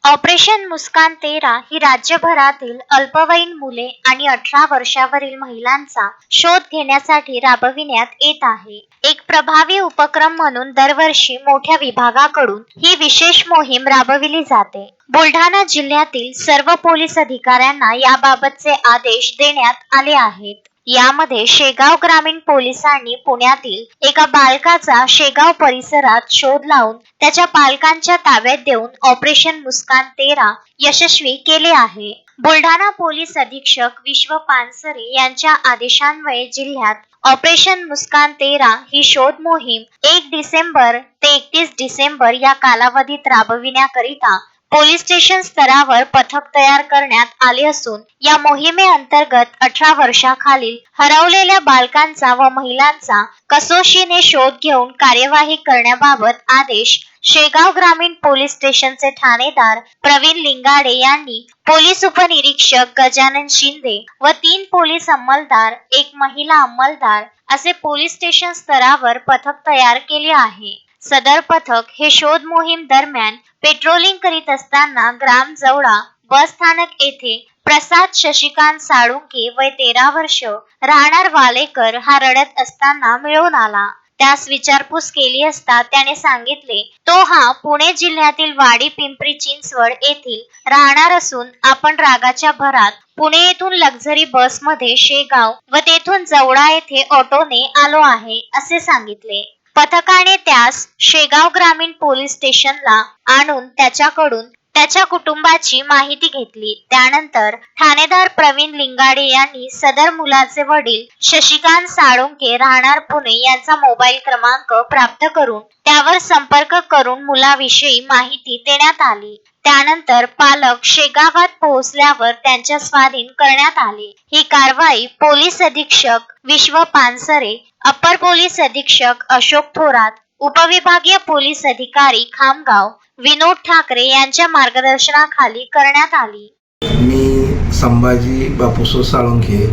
Operation मुस्कान 13 ही राज्यभरातील अल्पवयीन मुले आणि 18 वर्षावरील महिलांचा शोध घेण्यासाठी राबविण्यात येत आहे. एक प्रभावी उपक्रम म्हणून दरवर्षी मोठ्या विभागाकडून ही विशेष मोहीम राबविली जाते. बुलढाणा जिल्ह्यातील सर्व पोलीस अधिकाऱ्यांना याबाबतचे आदेश देण्यात आले आहेत. यामध्ये शेगाव ग्रामीण पोलिसांनी पुण्यातील एका बालकाचा शेगाव परिसरात शोध लावून त्याच्या पालकांच्या ताब्यात देऊन ऑपरेशन मुस्कान 13 यशस्वी केले आहे. बुलढाणा पोलीस अधीक्षक विश्व पानसरे यांच्या आदेशान्वये जिल्ह्यात ऑपरेशन मुस्कान 13 ही शोध मोहीम 1 डिसेंबर ते 31 डिसेंबर या कालावधीत राबविण्याकरिता पोलीस स्टेशन स्तरावर पथक तयार करण्यात आले असून या मोहिमेअंतर्गत 18 वर्षाखालील हरवलेल्या बालकांचा व महिलांचा कसोशीने शोध घेऊन कार्यवाही करण्याबाबत आदेश शेगाव ग्रामीण पोलीस स्टेशनचे ठाणेदार प्रवीण लिंगाडे यांनी पोलीस उपनिरीक्षक गजानन शिंदे व 3 पोलीस अंमलदार, 1 महिला अंमलदार असे पोलीस स्टेशन स्तरावर पथक तयार केले आहे. सदर पथक हे शोध मोहीम दरम्यान पेट्रोलिंग करीत असताना ग्राम जवळा बस स्थानक येथे प्रसाद शशिकांत साळुंके वय 13 वर्ष राहणार वालेकर हा रडत असताना मिळून आला. त्यास विचारपूस केली असता त्याने सांगितले तो हा पुणे जिल्ह्यातील वाडी पिंपरी चिंचवड येथील राहणार असून आपण रागाच्या भरात पुणे येथून लक्झरी बसमध्ये शेगाव व तेथून जवळा येथे ऑटोने आलो आहे असे सांगितले. पथकाने त्यास शेगाव ग्रामीण पोलीस स्टेशनला आणून त्याच्याकडून त्याच्या कुटुंबाची माहिती घेतली. त्यानंतर ठाणेदार प्रवीण लिंगाडे यांनी सदर मुलाचे वडील शशिकांत साळुंके राहणार पुणे यांचा मोबाईल क्रमांक प्राप्त करून त्यावर संपर्क करून मुलाविषयी माहिती देण्यात आली. त्यानंतर पालक शेगावात पोहोचल्यावर त्यांच्या स्वाधीन करण्यात आले. ही कारवाई पोलीस अधीक्षक विश्व पानसरे, अप्पर पोलीस अधीक्षक अशोक थोरात, उपविभागीय पोलीस अधिकारी खामगाव विनोद ठाकरे यांच्या मार्गदर्शनाखाली करण्यात आली. मी संभाजी बापूसो साळुंखे,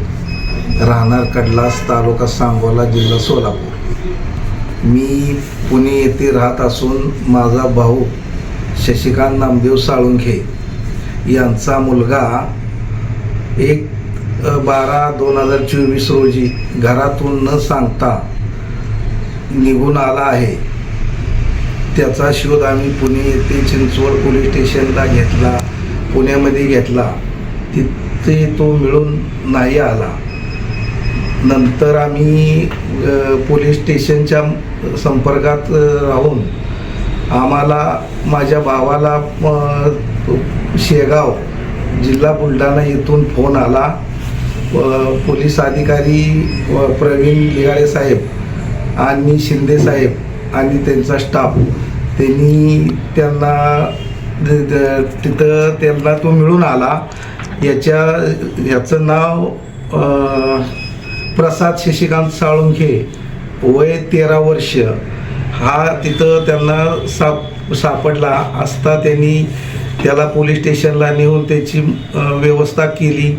राहणार कडलास, तालुका सांगोला, जिल्हा सोलापूर. मी पुणे येथे राहत असून माझा भाऊ शशिकांत नामदेव साळुंखे यांचा मुलगा 1/12/2024 रोजी घरातून न सांगता निघून आला आहे. त्याचा शोध आम्ही पुणे येथे चिंचवड पोलीस स्टेशनला घेतला, पुण्यामध्ये घेतला. तिथे तो मिळून नाही आला. नंतर आम्ही पोलीस स्टेशनच्या संपर्कात राहून आम्हाला माझ्या भावाला शेगाव जिल्हा बुलढाणा येथून फोन आला. पोलीस अधिकारी प्रवीण लिगाडे साहेब आणि शिंदे साहेब आणि त्यांचा स्टाफ त्यांनी त्यांना तो मिळून आला. याचं नाव प्रसाद शशिकांत साळुंखे, वय 13 वर्ष. हा तिथं त्यांना सापडला असता त्यांनी त्याला पोलीस स्टेशनला नेऊन त्याची व्यवस्था केली.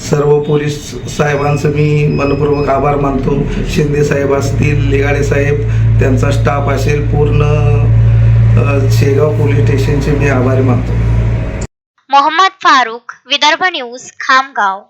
सर्व पोलीस साहेबांचं मी मनपूर्वक आभार मानतो. शिंदे साहेब असतील, लिगाडे साहेब, त्यांचा स्टाफ असेल, पूर्ण शेगाव पोलीस स्टेशनचे मी आभारी मानतो. मोहम्मद फारूक, विदर्भ न्यूज, खामगाव.